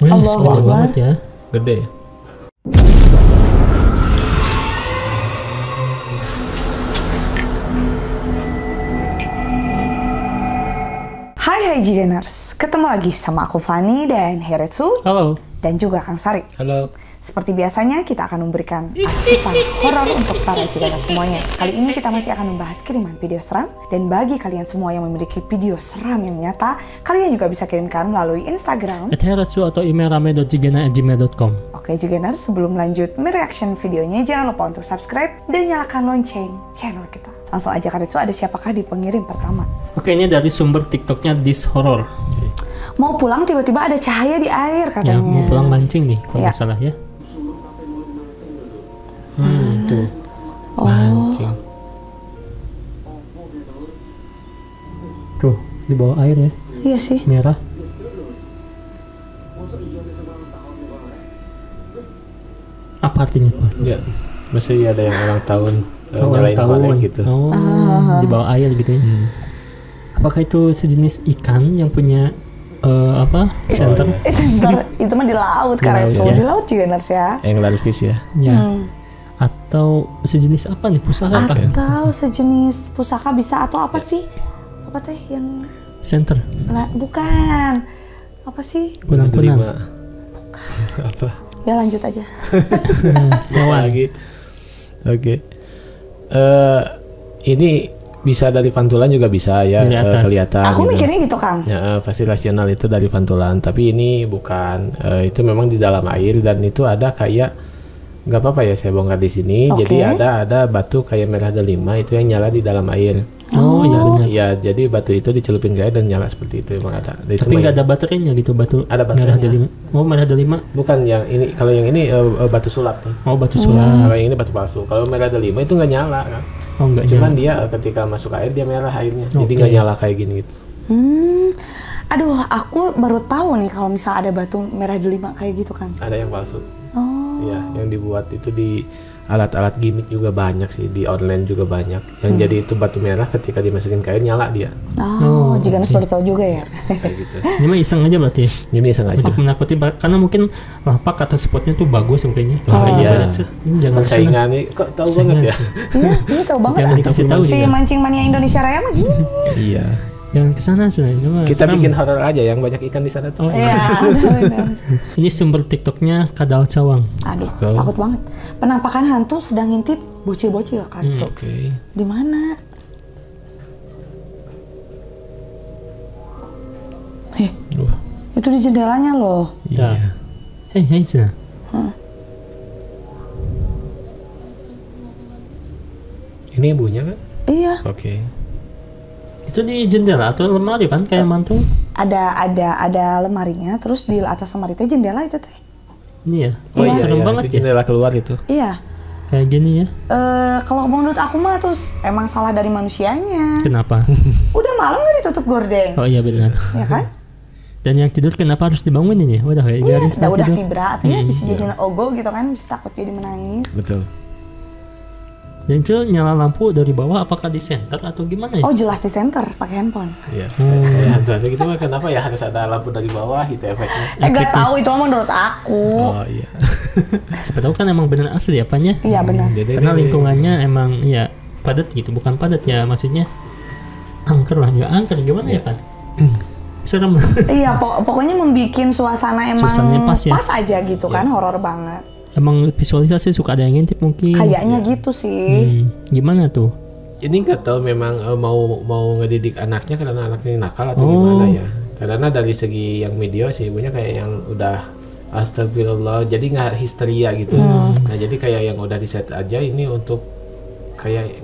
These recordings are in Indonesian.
Allahu Akbar. banget ya. Gede. Hai Jigeners, ketemu lagi sama aku Fani dan Heretsu Halo. dan juga Kang Sari. Halo. Seperti biasanya kita akan memberikan asupan horor untuk para Jigeners semuanya. Kali ini kita masih akan membahas kiriman video seram, dan bagi kalian semua yang memiliki video seram yang nyata, kalian juga bisa kirimkan melalui Instagram @heretsu atau email rame.jigena@gmail.com. Oke Jigeners, sebelum lanjut mereaction videonya, jangan lupa untuk subscribe dan nyalakan lonceng channel kita. Langsung aja Karetsu, ada siapakah di pengirim pertama? Oke, ini dari sumber TikToknya This Horror. Mau pulang tiba-tiba ada cahaya di air Ya, katanya. mau pulang mancing nih kalau Ya. nggak salah ya. Tuh. Oh, Mancing. Tuh, di bawah air ya, iya sih. merah. Apa artinya, Pak? Ya, masih ada yang ulang tahun Oh, nyalain tahun. korek gitu. Oh, di bawah air gitu ya. Apakah itu sejenis ikan yang punya center? iya. Sebentar, itu mah di laut Karetsu. laut, ya. Di laut Jigeners ya. Anglerfish ya. Ya. Atau sejenis apa nih? Pusaka apa? Atau sejenis pusaka bisa, atau apa sih? Apa teh yang Center. bukan. Apa sih? Kunang-kunang. Apa? Ya lanjut aja. Hewan. Lagi. Oke. Ini bisa dari pantulan juga bisa ya, Dari atas. kelihatan. Aku gitu. mikirnya gitu Kang. Ya, pasti rasional itu dari pantulan, tapi ini bukan. Itu memang di dalam air, dan itu ada kayak, nggak apa-apa ya saya bongkar di sini. Oke. Jadi ada batu kayak merah delima itu yang nyala di dalam air. Oh, iya benar. Ya, jadi batu itu dicelupin ke air dan nyala seperti itu, emang ada. Itu Tapi mah nggak ada baterainya gitu, batu Ada merah baterainya. delima. Oh, merah delima. bukan yang ini. Kalau yang ini batu sulap nih. Oh, batu sulap. Kalau yang ini batu palsu. Kalau merah delima itu nggak nyala kan. Oh, enggak Cuman nyala. dia ketika masuk air dia merah airnya. Jadi Oke. nggak nyala kayak gini gitu. Aduh, aku baru tahu nih kalau misal ada batu merah delima kayak gitu kan. Ada yang palsu. Oh. Iya, yang dibuat itu di alat-alat gimmick juga banyak sih, di online juga banyak. Yang jadi itu batu merah ketika dimasukin ke air nyala dia. Oh, Jigeners baru tahu juga ya. Kayak gitu. Ini mah iseng aja berarti. Ini sengaja. Untuk menakuti, karena mungkin lapak atau spotnya tuh bagus kayaknya. Oh, Makanya iya. banyak set. Ini jangan sana. Persaingan nih kok tahu banget ya. Iya, ini tahu banget. Jangan dikasih tahu Si juga. mancing mania Indonesia Raya mah gini. Iya. Jangan kesana sana. Itu mah Kita seram. bikin horor aja yang banyak ikan di sana tuh. Oh, Iya, benar. Ini sumber TikToknya Kadal Cawang. Aduh, Kau. takut banget. Penampakan hantu sedang ngintip bocil-bocil ya Karetsu. Oke. Di mana? Wah, Itu di jendelanya loh. Ya. iya. Hei sana. Ini ibunya kan? Iya, Oke. Itu di jendela atau lemari kan kayak mantung? ada lemarinya, terus di atas lemari teh jendela itu teh. Ini ya. Oh iya, serem iya, banget itu ya. jendela keluar itu. Iya. Kayak gini ya. Kalau menurut aku mah terus emang salah dari manusianya. Kenapa? Udah malam nggak ditutup gordeng, Oh iya benar. ya kan? Dan yang tidur kenapa harus dibangunin ya? Udah kayak Iya, biarin semua udah tidur. tibra atau ya bisa jadi ogo gitu kan, bisa takut jadi menangis. Betul. Dan itu nyala lampu dari bawah, apakah di center atau gimana ya? Oh jelas di center pakai handphone. Iya. Kayak hantu-hantu gitu mah kenapa ya harus ada lampu dari bawah gitu efeknya. Gak tahu itu mah menurut aku. Oh iya. Siapa tahu kan emang bener asli apanya. Iya benar. Jadi Karena ini- lingkungannya emang ya padat gitu, bukan padat ya maksudnya angker lah, nggak angker gimana ya kan? Serem. Iya, pokoknya membikin suasana emang Suasananya pas ya? aja gitu kan, horor banget. Emang visualisasi suka ada yang ngintip mungkin. Kayaknya gitu sih. Gimana tuh? Ini nggak tahu memang mau ngedidik anaknya karena anaknya nakal atau Oh. gimana ya. Karena dari segi yang video sih ibunya kayak yang udah astagfirullah, jadi nggak histeria gitu. Nah jadi kayak yang udah di set aja ini untuk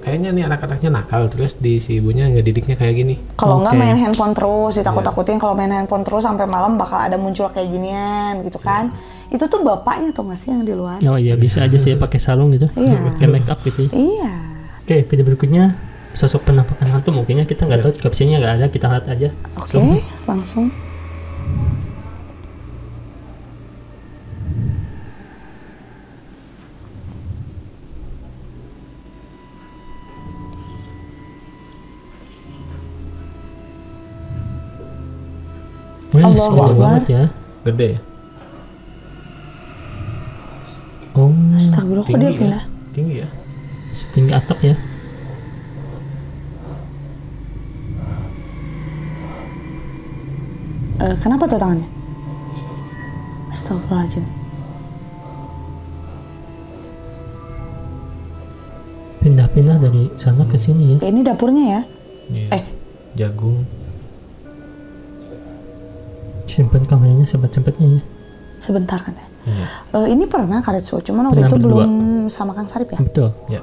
kayaknya nih anak-anaknya nakal, terus si ibunya ngedidiknya kayak gini. Kalau nggak Oke. main handphone terus, ditakut-takutin kalau main handphone terus sampai malam bakal ada muncul kayak ginian gitu kan. Itu tuh bapaknya tuh nggak sih yang di luar? Oh iya bisa aja sih pakai sarung gitu. Iya. Kayak make up gitu. Iya. Oke, video berikutnya sosok penampakan hantu, mungkinnya kita nggak tahu, captionnya nggak ada, kita lihat aja. Oke, langsung. Wih, Allahu segede Akbar. banget ya. Gede ya? Astagfirullah, kok dia pindah? Tinggi ya. Setinggi atap ya. Kenapa tuh tangannya? Astagfirullahaladzim. Pindah-pindah dari sana ke sini ya. Ini dapurnya ya? Iya. Jagung. Simpan kameranya sempat-sempatnya ya. Sebentar katanya. Iya. Ini pernah Karetsu, cuman waktu Pernah itu berdua. belum sama Kang Sarip ya? Betul. Ya.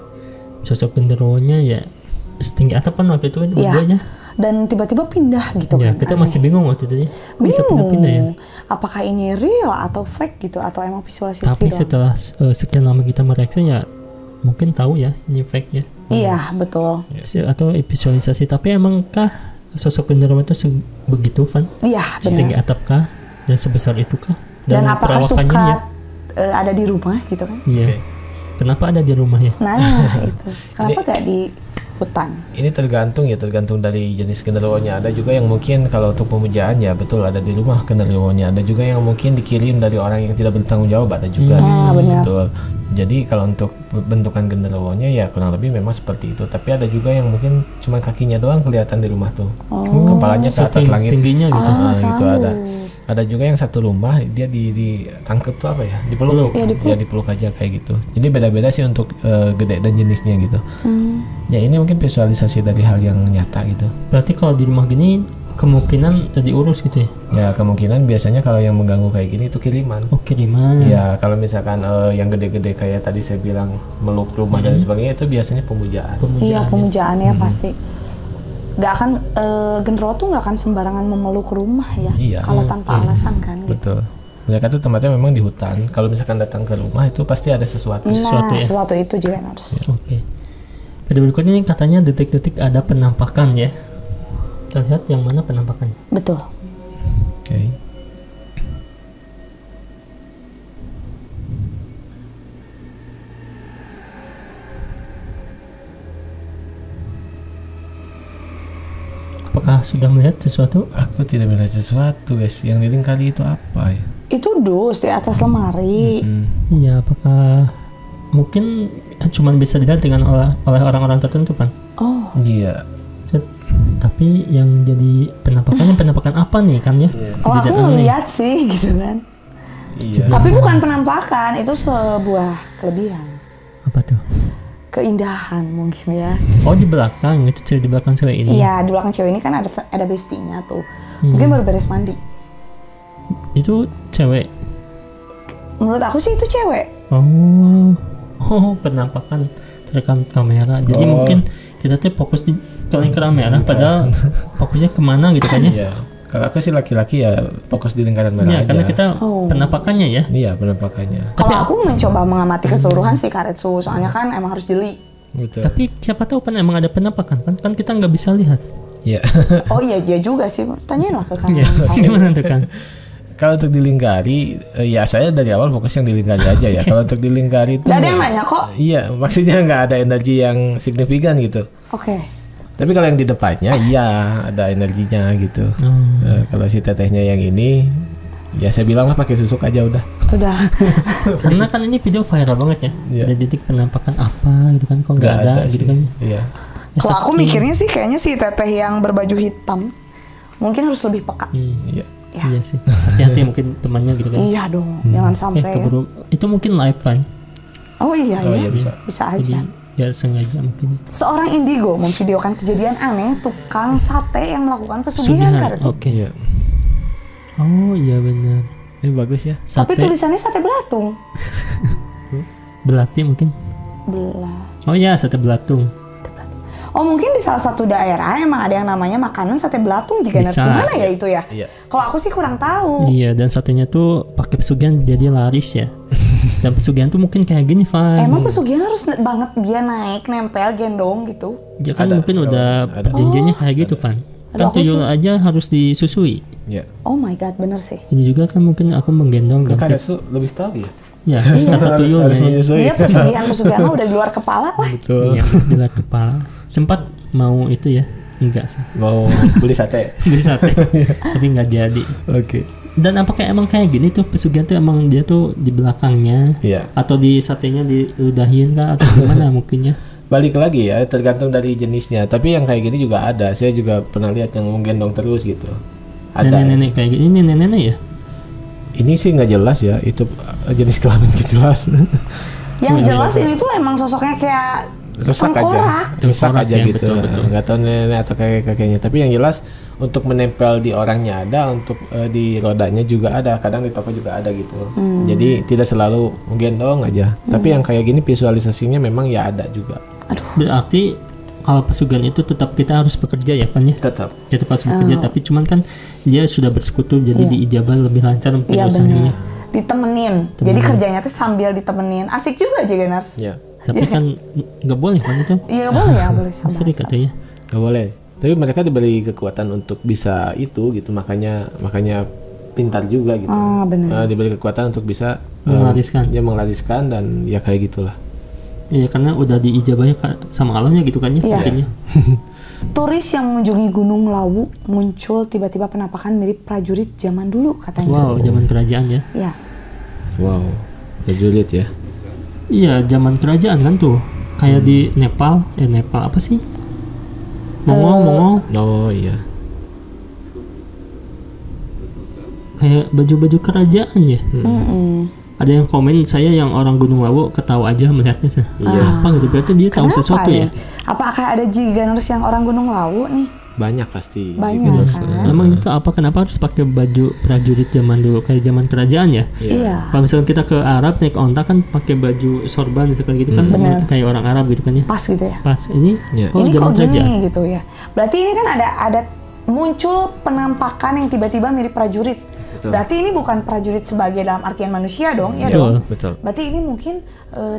Sosok genderuwonya ya setinggi atap kan waktu itu kan Iya. berdua. Dan tiba-tiba pindah gitu Ya, kan. kita aneh. masih bingung waktu itu ya. Bisa Bingung. pindah-pindah ya. Apakah ini real atau fake gitu, atau emang visualisasi Tapi doang? setelah sekian lama kita mereksa ya mungkin tahu ya ini fake ya. Iya, betul. Atau visualisasi. Tapi emangkah sosok genderuwo itu begitu Van? Iya, Setinggi benar. atap kah? Dan sebesar itu kah? Dan apakah perawakannya suka ya? ada di rumah gitu kan? Iya. Oke. Kenapa ada di rumah ya? Nah, itu. Kenapa gak di hutan? Ini tergantung dari jenis genderuwonya. Ada juga yang mungkin kalau untuk pemujaan ya betul ada di rumah genderuwonya. Ada juga yang mungkin dikirim dari orang yang tidak bertanggung jawab, ada juga. Ah, benar. Betul. Jadi kalau untuk bentukan genderuwonya ya kurang lebih memang seperti itu. Tapi ada juga yang mungkin cuma kakinya doang kelihatan di rumah tuh. Kepalanya ke atas Saking langit. tingginya gitu. Ah, gitu sambung. ada. Ada juga yang satu rumah dia ditangkep tuh apa ya? Dipeluk. Iya, dipeluk. Ya dipeluk aja kayak gitu. Jadi beda-beda sih untuk gede dan jenisnya gitu. Ya ini mungkin visualisasi dari hal yang nyata gitu. Berarti kalau di rumah gini kemungkinan diurus gitu ya? Ya kemungkinan biasanya kalau yang mengganggu kayak gini itu kiriman. Oh kiriman. Ya kalau misalkan yang gede-gede kayak tadi saya bilang meluk rumah dan sebagainya itu biasanya pemujaan. Iya, pemujaannya pasti. Gak akan genderuwo tuh gak akan sembarangan memeluk rumah ya. Iya. Kalau tanpa alasan kan. Gitu. Betul. Mereka tuh tempatnya memang di hutan. Kalau misalkan datang ke rumah itu pasti ada sesuatu. Nah, ya? sesuatu itu juga harus. Oke. Pada berikutnya ini katanya detik-detik ada penampakan ya. Kita lihat yang mana penampakannya. Betul. Oke. Apakah sudah melihat sesuatu? Aku tidak melihat sesuatu guys. Yang di lingkari itu apa ya? Itu dus di atas lemari. Iya, apakah mungkin cuma bisa dilihat dengan oleh orang-orang tertentu kan? Oh, Iya. Tapi yang jadi penampakan apa nih kan ya? oh aku Tidak aneh. ngeliat sih gitu kan. Iya. Tapi bukan penampakan, itu sebuah kelebihan. Apa tuh? Keindahan mungkin ya. Oh di belakang, itu cewek di belakang cewek ini. Iya, di belakang cewek ini kan ada bestinya tuh. Mungkin baru beres mandi. Itu cewek. Menurut aku sih itu cewek. Oh penampakan terekam kamera. Jadi mungkin kita tuh fokus di lingkaran merah, padahal fokusnya kemana gitu kan ya? Iya. Kalau aku sih laki-laki ya fokus di lingkaran merah Iya, aja. karena kita penampakannya ya. Iya penampakannya. Kalau aku mencoba mengamati keseluruhan sih Karetsu, soalnya kan emang harus jeli. Betul. Tapi siapa tahu kan emang ada penampakan kan kita nggak bisa lihat. Iya. Oh iya, dia juga sih. Tanyainlah ke Kang Iya, Sarip. gimana tuh kan? Kalau untuk dilingkari, ya saya dari awal fokus yang dilingkari aja ya. Kalau untuk dilingkari itu, Gak ada yang nanya kok. iya, maksudnya nggak ada energi yang signifikan gitu. Oke. Tapi kalau yang di depannya, iya ada energinya gitu. Kalau si tetehnya yang ini, ya saya bilang lah pakai susuk aja udah. Udah. Karena kan ini video viral banget ya. Iya. Ada detik penampakan apa gitu kan? Kok nggak ada gitu sih. kan? Iya. Ya, Kalau aku saking- mikirnya sih kayaknya si teteh yang berbaju hitam mungkin harus lebih peka. Iya. Ya. Iya sih. Hati-hati mungkin temannya gitu kan. Iya dong, jangan sampai. keburu itu mungkin live kan. Oh iya Oh ya. iya bisa. Bisa Jadi aja. ya sengaja mungkin. Seorang indigo memvideokan kejadian aneh tukang sate yang melakukan pesugihan Karetsu. Oke. Iya. Oh iya benar. Ini bagus ya. Tapi Sate tulisannya sate belatung. belati mungkin. Belah. Oh iya sate belatung. Oh mungkin di salah satu daerah emang ada yang namanya makanan sate belatung jika Bisa. gimana ya itu ya? Iya. Kalau aku sih kurang tahu. Iya dan satenya tuh pakai pesugihan jadi laris ya. Dan pesugihan tuh mungkin kayak gini Van. Emang pesugihan harus banget dia naik, nempel, gendong gitu? Ya kan Ada. mungkin udah Ada. perjanjiannya kayak gitu Van. Aduh, Kan aku tuyul aja harus disusui. Iya. Oh my god, bener sih. Ini juga kan mungkin aku menggendong dan Karetsu lebih tahu ya. ya kata tuyul Harus ya. menyusui. Dia pesugihan mah udah di luar kepala lah. Betul. Iya, di luar kepala. Sempat mau itu ya. Enggak sih. Mau beli sate. Beli sate. Tapi nggak jadi. Oke. Dan apakah emang kayak gini tuh pesugihan tuh emang dia tuh di belakangnya Iya. atau di satenya diludahin kah atau gimana mungkin ya? Balik lagi ya, tergantung dari jenisnya. Tapi yang kayak gini juga ada. Saya juga pernah lihat yang menggendong terus gitu. Ada. Nenek-nenek kayak gini, ini nenek-nenek ya? Ini sih nggak jelas ya, itu jenis kelamin nggak jelas. Yang jelas ini tuh emang sosoknya kayak Rusak tengkorak. aja Ya, gitu. betul. Nggak tahu nenek atau kakeknya. Tapi yang jelas untuk menempel di orangnya ada, untuk di rodanya juga ada. Kadang di toko juga ada gitu. Jadi tidak selalu menggendong aja. Tapi yang kayak gini visualisasinya memang ya ada juga. Berarti kalau pesugihan itu tetap kita harus bekerja ya kan ya? Tetap. Kita harus bekerja, tapi cuman kan dia sudah bersekutu jadi diijabah lebih lancar mungkin Iya usahanya. benar. Ditemenin. Jadi kerjanya tuh sambil ditemenin. Asik juga Jaganers. Ya. Tapi kan nggak boleh kan itu? Iya boleh ya, boleh sama. Sering katanya. Nggak boleh. Tapi mereka diberi kekuatan untuk bisa itu gitu. Makanya pintar juga gitu. Ah benar. Diberi kekuatan untuk bisa Menglariskan. ya menglariskan dan ya kayak gitulah. Iya karena udah diijabahnya sama Allahnya gitu kan ya? Iya. Mungkin ya. Turis yang mengunjungi Gunung Lawu muncul tiba-tiba penampakan mirip prajurit zaman dulu katanya. Wow, zaman kerajaan ya. Ya. Wow. Prajurit ya. Iya, zaman kerajaan kan tuh. Kayak di Nepal, Nepal apa sih? Mongol. Oh iya. Kayak baju-baju kerajaan ya. Ada yang komen, saya yang orang Gunung Lawu ketawa aja melihatnya. Iya. Apa gitu, berarti dia tahu Kenapa sesuatu nih? ya. Apakah ada Jaganers yang orang Gunung Lawu nih? Banyak pasti. Banyak kan? Emang itu apa? Kenapa harus pakai baju prajurit zaman dulu kayak zaman kerajaan ya? Iya. Kalau misalkan kita ke Arab naik onta kan pakai baju sorban misalkan gitu kan, Benar. kayak orang Arab gitu kan ya. Pas gitu ya. Pas ini, Ya. oh Ini zaman kok kerajaan. gini gitu ya. Berarti ini kan ada muncul penampakan yang tiba-tiba mirip prajurit. Betul. Berarti ini bukan prajurit sebagai dalam artian manusia dong, ya dong. Betul. Berarti ini mungkin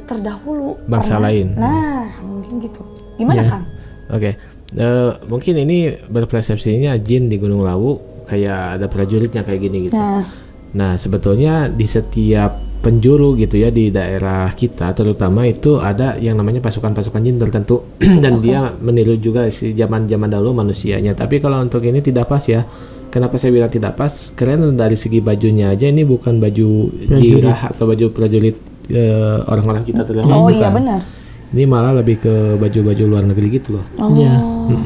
terdahulu Bangsa pernah. lain. Nah, mungkin gitu. Gimana Iya. Kang? Oke. Mungkin ini berpersepsinya jin di Gunung Lawu kayak ada prajuritnya kayak gini gitu. Nah, sebetulnya di setiap penjuru gitu ya di daerah kita terutama itu ada yang namanya pasukan-pasukan jin tertentu dan dia meniru juga si zaman-zaman dahulu manusianya. Tapi kalau untuk ini tidak pas ya. Kenapa saya bilang tidak pas? Karena dari segi bajunya aja ini bukan baju jirah atau baju prajurit orang-orang kita terdahulu. Oh bukan. iya benar. Ini malah lebih ke baju-baju luar negeri gitu loh. Oh. Iya.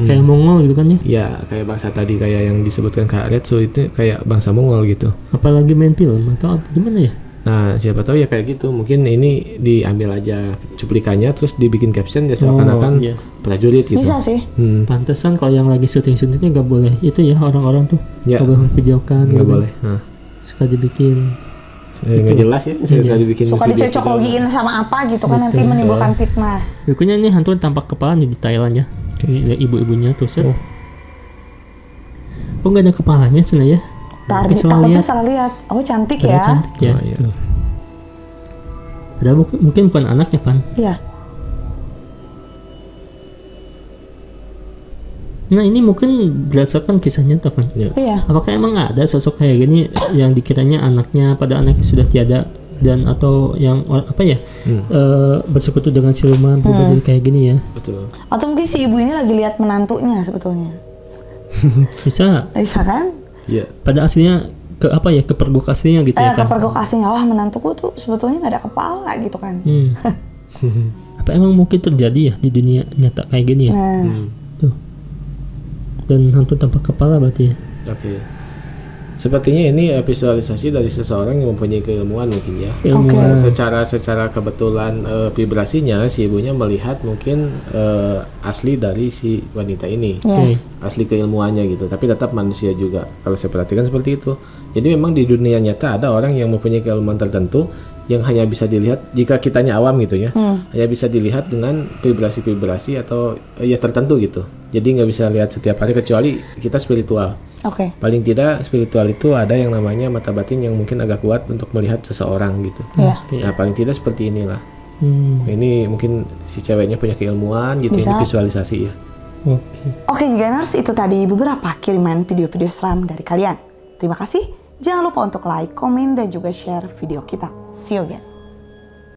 Kayak Mongol gitu kan ya. Ya, kayak bangsa tadi kayak yang disebutkan Kak Retsu itu kayak bangsa Mongol gitu. Apalagi main film atau gimana ya? Nah, siapa tahu ya kayak gitu. Mungkin ini diambil aja cuplikannya terus dibikin caption ya seakan-akan iya. prajurit gitu. Bisa sih. Pantesan kalau yang lagi syuting-syutingnya nggak boleh. Itu ya orang-orang tuh Ya. nggak boleh videokan. Nggak boleh. Nah, Suka dibikin. nggak jelas ya. Saya nggak dibikin Suka video dicocok juga. logiin sama apa gitu kan nanti menimbulkan fitnah. Bukunya ini hantu tampak kepala nih di Thailand ya. Kayak ibu-ibunya tuh set. Oh nggak ada kepalanya sana ya? Ntar Mungkin salah takutnya lihat. salah lihat. Oh cantik Padahal ya. cantik ya. Oh, iya. Tuh. Padahal mungkin bukan anaknya kan. Iya. Nah ini mungkin berdasarkan kisah nyata kan. Iya. Apakah emang ada sosok kayak gini yang dikiranya anaknya pada anaknya sudah tiada dan atau yang bersekutu dengan siluman berubah jadi kayak gini ya? Betul. Atau mungkin si ibu ini lagi lihat menantunya sebetulnya. Bisa. Bisa kan? Iya. Pada aslinya ke apa ya, ke pergok aslinya gitu ya kan? Kepergok aslinya, wah menantuku tuh sebetulnya nggak ada kepala gitu kan. Apa emang mungkin terjadi ya di dunia nyata kayak gini ya? Nah, Tuh. Dan hantu tanpa kepala berarti ya? Oke. Sepertinya ini visualisasi dari seseorang yang mempunyai keilmuan mungkin ya. Ilmuwan. Secara kebetulan vibrasinya si ibunya melihat mungkin asli dari si wanita ini. ya. Asli keilmuannya gitu, tapi tetap manusia juga. Kalau saya perhatikan seperti itu. Jadi memang di dunia nyata ada orang yang mempunyai keilmuan tertentu yang hanya bisa dilihat jika kitanya awam gitu ya, hanya bisa dilihat dengan vibrasi-vibrasi atau ya tertentu gitu. Jadi nggak bisa lihat setiap hari kecuali kita spiritual. Oke. Paling tidak spiritual itu ada yang namanya mata batin yang mungkin agak kuat untuk melihat seseorang gitu. Iya. Nah paling tidak seperti inilah. Ini mungkin si ceweknya punya keilmuan gitu, Bisa. ini visualisasi ya. Oke, Jaganers, itu tadi beberapa kiriman video-video seram dari kalian. Terima kasih. Jangan lupa untuk like, komen, dan juga share video kita. See you again.